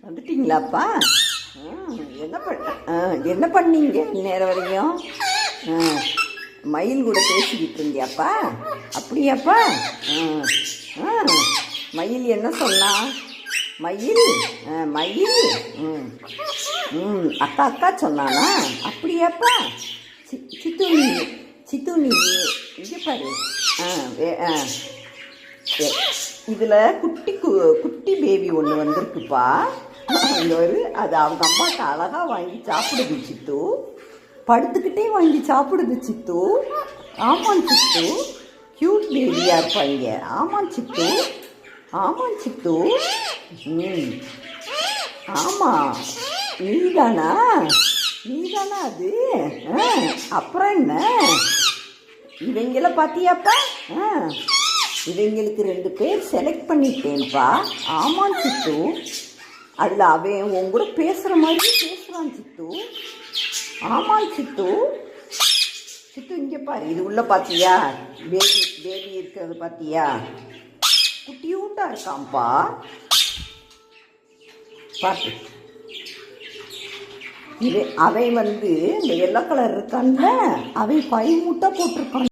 வந்துட்டீங்களாப்பா? என்ன பண்ணீங்க நேரம் வரையும்? மயில் கூட பேசிக்கிட்டு இருந்தியாப்பா? அப்படியாப்பா? மயில் என்ன சொன்னா? மயில் மயில் அக்கா அக்கா சொன்னானா? அப்படியாப்பா? சித்து நீ இங்கே பாரு. இதில் குட்டி பேபி ஒன்று வந்திருக்குப்பா. அது அவங்க அம்மாவுக்கு அழகாக வாங்கி சாப்பிடுது சித்து. படுத்துக்கிட்டே வாங்கி சாப்பிடுது சித்து. ஆமாம் சித்து, க்யூட் பேபியாக இருப்பாங்க. ஆமாம் சித்து, ஆமாம் சித்து. ஆமாம், நீதானா அது? அப்புறம் என்ன, இவங்கள பார்த்தியாப்பா? இவங்களுக்கு 2 பேர் செலக்ட் பண்ணிட்டேன்ப்பா. ஆமாம் சித்து, அதில் அவன் உன் கூட பேசுகிற மாதிரி பேசுகிறான் சித்து. ஆமாம் சித்து. இங்கே பாரு, இது உள்ள பார்த்தியா? பேபி இருக்கிறது பார்த்தியா? குட்டியூட்டாக இருக்கான்ப்பா. பார்த்து, அவன் இந்த எல்லோ கலர் இருக்கான்ல, அவன் 5 முட்டை போட்டிருக்கான்.